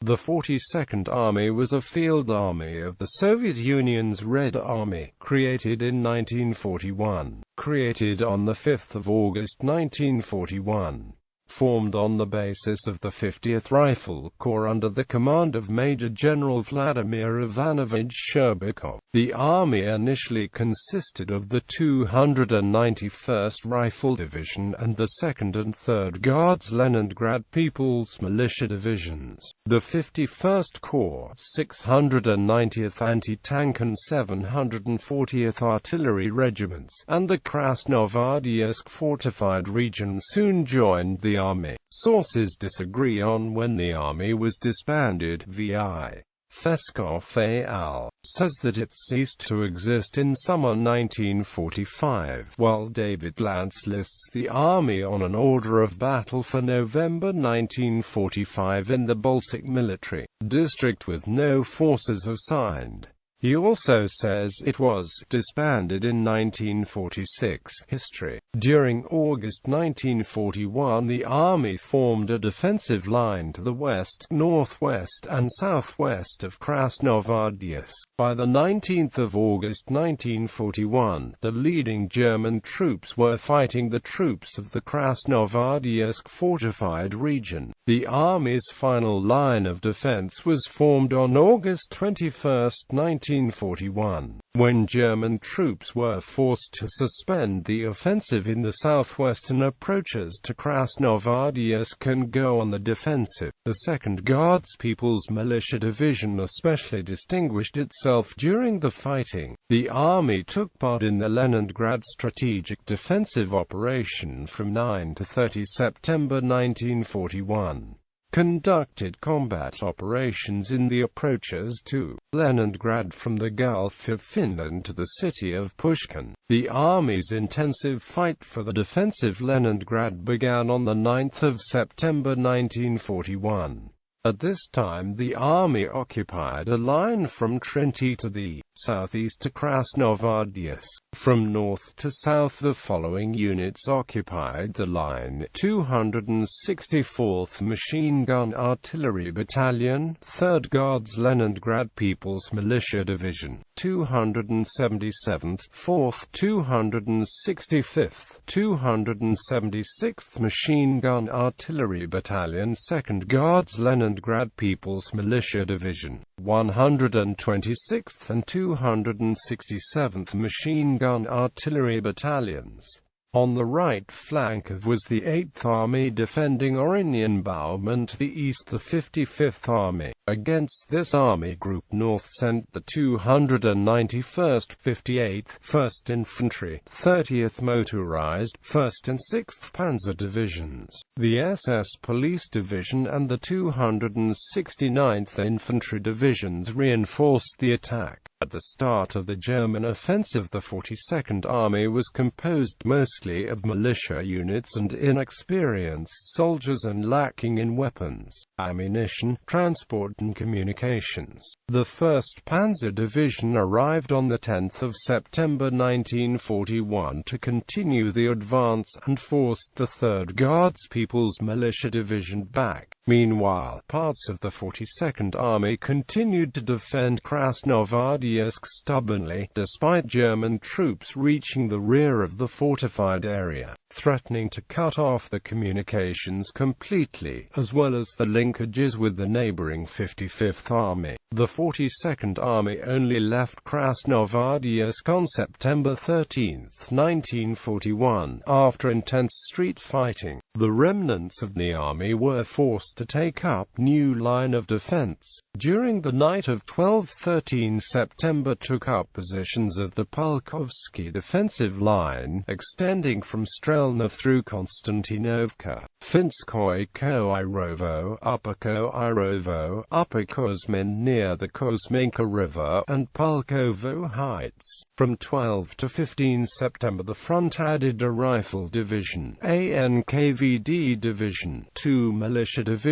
The 42nd Army was a field army of the Soviet Union's Red Army, created in 1941. Created on 5 August 1941. Formed on the basis of the 50th Rifle Corps under the command of Major General Vladimir Ivanovich Shcherbakov. The army initially consisted of the 291st Rifle Division and the 2nd and 3rd Guards Leningrad People's Militia Divisions. The 51st Corps, 690th Anti-Tank and 740th Artillery Regiments, and the Krasnoardysk Fortified Region soon joined the army. Sources disagree on when the army was disbanded. V.I. Feskov al. says that it ceased to exist in summer 1945, while David Lance lists the army on an order of battle for November 1945 in the Baltic Military District with no forces assigned. He also says it was disbanded in 1946. History. During August 1941, the army formed a defensive line to the west, northwest, and southwest of Krasnoardysk. By the 19th of August 1941, the leading German troops were fighting the troops of the Krasnoardysk fortified region. The army's final line of defense was formed on August 21, 1941, when German troops were forced to suspend the offensive in the southwestern approaches to Krasnoardysk and go on the defensive. The 2nd Guards People's Militia Division especially distinguished itself during the fighting. The army took part in the Leningrad strategic defensive operation from 9 to 30 September 1941. Conducted combat operations in the approaches to Leningrad from the Gulf of Finland to the city of Pushkin. The army's intensive fight for the defensive Leningrad began on 9 September 1941. At this time the army occupied a line from Trinity to the southeast to Krasnoardysk. From north to south the following units occupied the line: 264th Machine Gun Artillery Battalion, 3rd Guards Leningrad People's Militia Division, 277th, 4th, 265th, 276th Machine Gun Artillery Battalion, 2nd Guards Leningrad People's Militia Division, 126th and 267th Machine Gun Artillery Battalions. On the right flank was the 8th Army defending Oranienbaum, and to the east the 55th Army. Against this army group North sent the 291st, 58th, 1st Infantry, 30th Motorized, 1st and 6th Panzer Divisions, the SS Police Division and the 269th Infantry Divisions reinforced the attack. At the start of the German offensive, the 42nd Army was composed mostly of militia units and inexperienced soldiers and lacking in weapons, ammunition, transport and communications. The 1st Panzer Division arrived on 10 September 1941 to continue the advance and forced the 3rd Guards People's Militia Division back. Meanwhile, parts of the 42nd Army continued to defend Krasnoardysk stubbornly, despite German troops reaching the rear of the fortified area, threatening to cut off the communications completely, as well as the linkages with the neighboring 55th Army. The 42nd Army only left Krasnoardysk on September 13, 1941, after intense street fighting. The remnants of the army were forced to take up new line of defense. During the night of 12-13 September took up positions of the Pulkovsky defensive line, extending from Strelnov through Konstantinovka, Finskoye Koirovo, Upper Koirovo, Upper Kozmin near the Kozminka River, and Pulkovo Heights. From 12 to 15 September the front added a rifle division, a NKVD division, 2 militia divisions,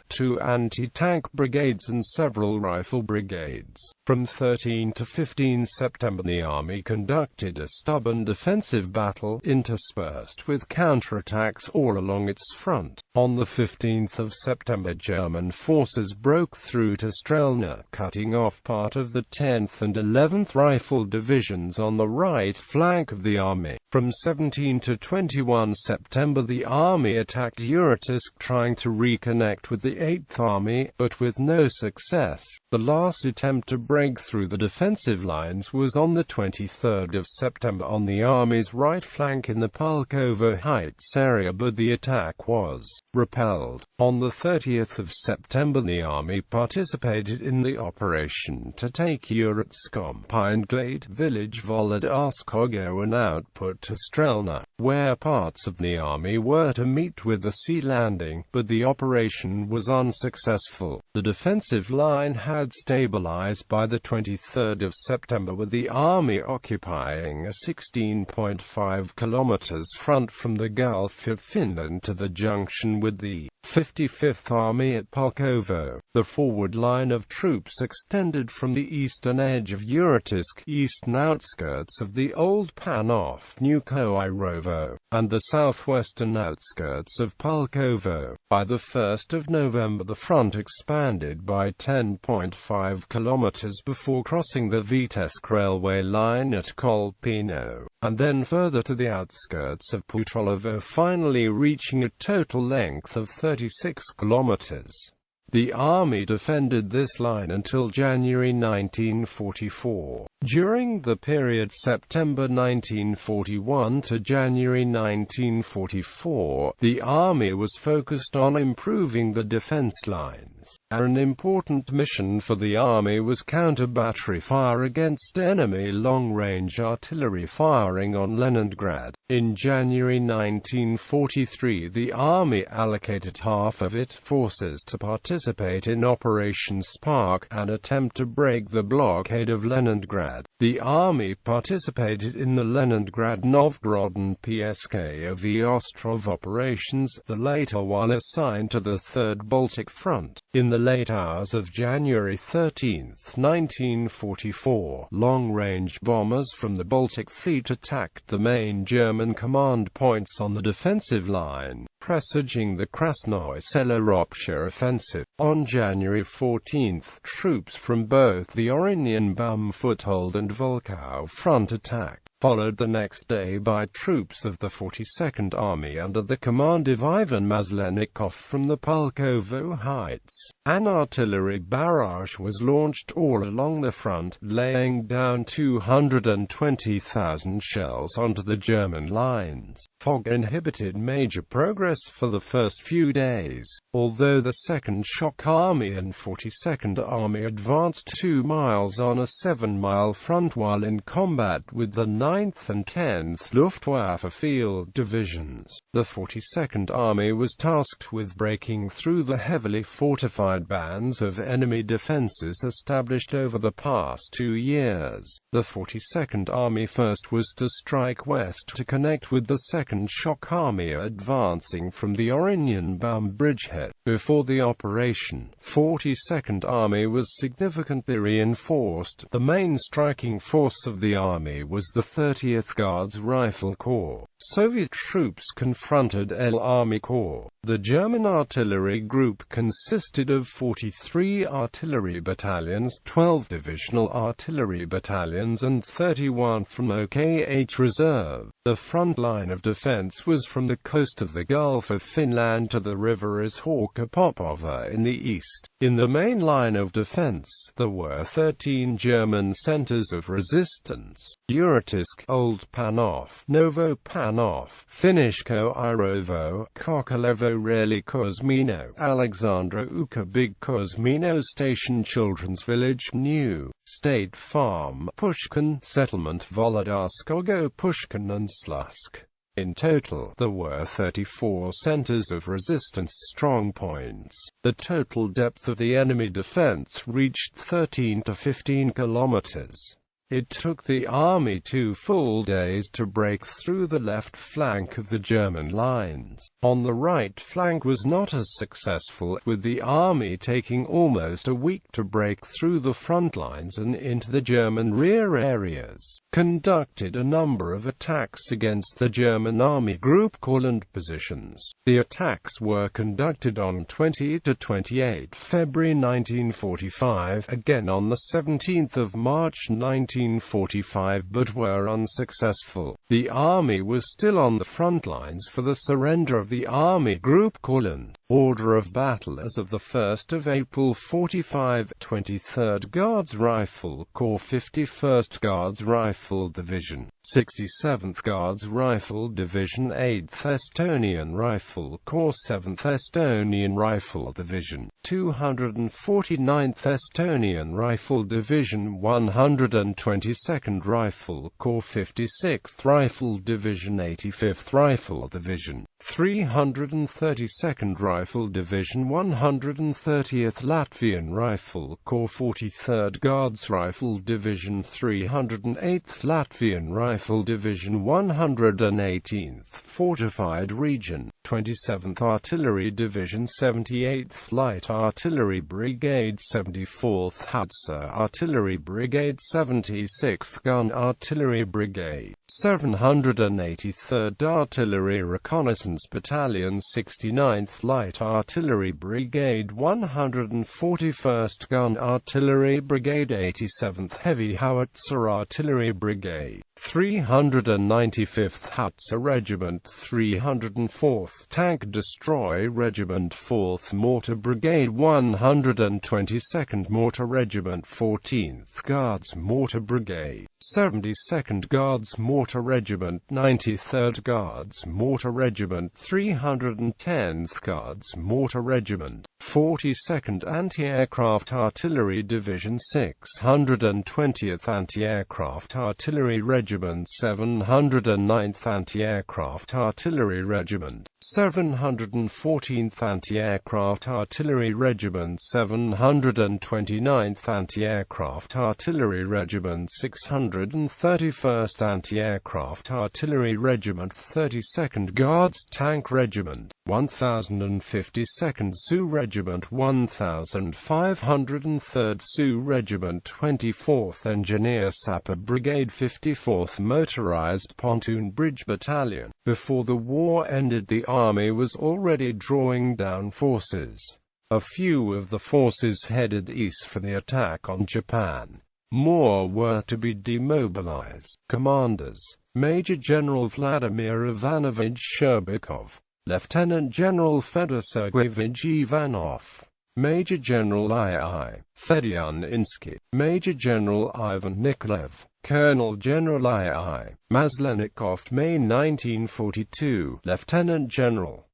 2 anti-tank brigades and several rifle brigades. From 13 to 15 September the army conducted a stubborn defensive battle, interspersed with counterattacks all along its its front. On the 15th of September, German forces broke through to Strelna, cutting off part of the 10th and 11th Rifle Divisions on the right flank of the army. From 17 to 21 September, the army attacked Uratisk, trying to reconnect with the 8th Army, but with no success. The last attempt to break through the defensive lines was on the 23rd of September on the army's right flank in the Pulkovo Heights area, but the attack was repelled. On the 30th of September, the army participated in the operation to take Uratsk, Pine Glade village, Volodarskogo, and output to Strelna, where parts of the army were to meet with a sea landing, but the operation was unsuccessful. The defensive line had stabilized by the 23rd of September, with the army occupying a 16.5 kilometers front from the Gulf of Finland to the junction with the 55th Army at Pulkovo. The forward line of troops extended from the eastern edge of Uratisk, eastern outskirts of the old Panov, New Koirovo, and the southwestern outskirts of Pulkovo. By the 1st of November, the front expanded by 10.5 kilometers before crossing the Vitebsk railway line at Kolpino, and then further to the outskirts of Putrolovo, finally reaching a total length of 36 kilometers. The army defended this line until January 1944. During the period September 1941 to January 1944, the army was focused on improving the defense lines. An important mission for the army was counter-battery fire against enemy long-range artillery firing on Leningrad. In January 1943, the army allocated half of its forces to participate in Operation Spark, an attempt to break the blockade of Leningrad. The army participated in the Leningrad, Novgorod and Pskov Ostrov operations, the later one assigned to the Third Baltic Front. In the late hours of January 13, 1944, long-range bombers from the Baltic Fleet attacked the main German command points on the defensive line, presaging the Krasnoye Selo-Ropsha offensive. On January 14, troops from both the Oranienbaum foothold and Volkow front attacked, followed the next day by troops of the 42nd Army under the command of Ivan Maslenikov from the Pulkovo Heights. An artillery barrage was launched all along the front, laying down 220,000 shells onto the German lines. Fog inhibited major progress for the first few days, although the 2nd Shock Army and 42nd Army advanced 2 miles on a 7-mile front while in combat with the 9th and 10th Luftwaffe field divisions. The 42nd Army was tasked with breaking through the heavily fortified bands of enemy defenses established over the past 2 years. The 42nd Army first was to strike west to connect with the 2nd Shock Army advancing from the Oranienbaum bridgehead. Before the operation, 42nd Army was significantly reinforced. The main striking force of the army was the 30th Guards Rifle Corps. Soviet troops confronted L Army Corps. The German artillery group consisted of 43 artillery battalions, 12 divisional artillery battalions and 31 from OKH Reserve. The front line of defense was from the coast of the Gulf of Finland to the river Izhorka-Popova in the east. In the main line of defense, there were 13 German centers of resistance: Uratisk, Old Panov, Novo Panov, Finishko Irovo, Kokolevo, Reli Kozmino, Alexandra Uka, Big Kozmino Station, Children's Village, New State Farm, Pushkin Settlement, Volodarskogo, Pushkin and Slusk. In total, there were 34 centers of resistance strongpoints. The total depth of the enemy defense reached 13 to 15 kilometers. It took the army 2 full days to break through the left flank of the German lines. On the right flank was not as successful, with the army taking almost a week to break through the front lines and into the German rear areas. Conducted a number of attacks against the German Army Group Courland positions. The attacks were conducted on 20 to 28 February 1945, again on the 17th of March 1945, but were unsuccessful. The army was still on the front lines for the surrender of the Army Group Courland. Order of battle as of 1 April 45, 23rd Guards Rifle Corps, 51st Guards Rifle Division, 67th Guards Rifle Division, 8th Estonian Rifle Corps, 7th Estonian Rifle Division, 249th Estonian Rifle Division, 122nd Rifle Corps, 56th Rifle Division, 85th Rifle Division, 332nd Rifle Division, 130th Latvian Rifle Corps, 43rd Guards Rifle Division, 308th Latvian Rifle Division, 118th Fortified Region, 27th Artillery Division, 78th Light Artillery Brigade, 74th Howitzer Artillery Brigade, 76th Gun Artillery Brigade, 783rd Artillery Reconnaissance Battalion, 69th Light Artillery Brigade, 141st Gun Artillery Brigade, 87th Heavy Howitzer Artillery Brigade, 395th Howitzer Regiment, 304th Tank Destroy Regiment, 4th Mortar Brigade, 122nd Mortar Regiment, 14th Guards Mortar Brigade, 72nd Guards Mortar Regiment, 93rd Guards Mortar Regiment, 310th Guards Mortar Regiment, 42nd Anti-Aircraft Artillery Division, 620th Anti-Aircraft Artillery Regiment, 709th Anti-Aircraft Artillery Regiment, 714th Anti-Aircraft Artillery Regiment, 729th Anti-Aircraft Artillery Regiment, 631st Anti-Aircraft Artillery Regiment, 32nd Guards Tank Regiment, 1052nd Sioux Regiment, 1503rd Sioux Regiment, 24th Engineer Sapper Brigade, 54th Motorized Pontoon Bridge Battalion. Before the war ended, the army was already drawing down forces. A few of the forces headed east for the attack on Japan. More were to be demobilized. Commanders: Major General Vladimir Ivanovich Shcherbakov, Lieutenant General Fedor Sergeyevich Ivanov, Major General II. Fedyan Insky, Major General Ivan Nikolaev, Colonel General II. Maslenikov, May 1942, Lieutenant General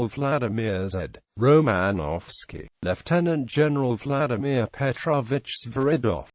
Vladimir Z. Romanovsky, Lieutenant General Vladimir Petrovich Sviridov,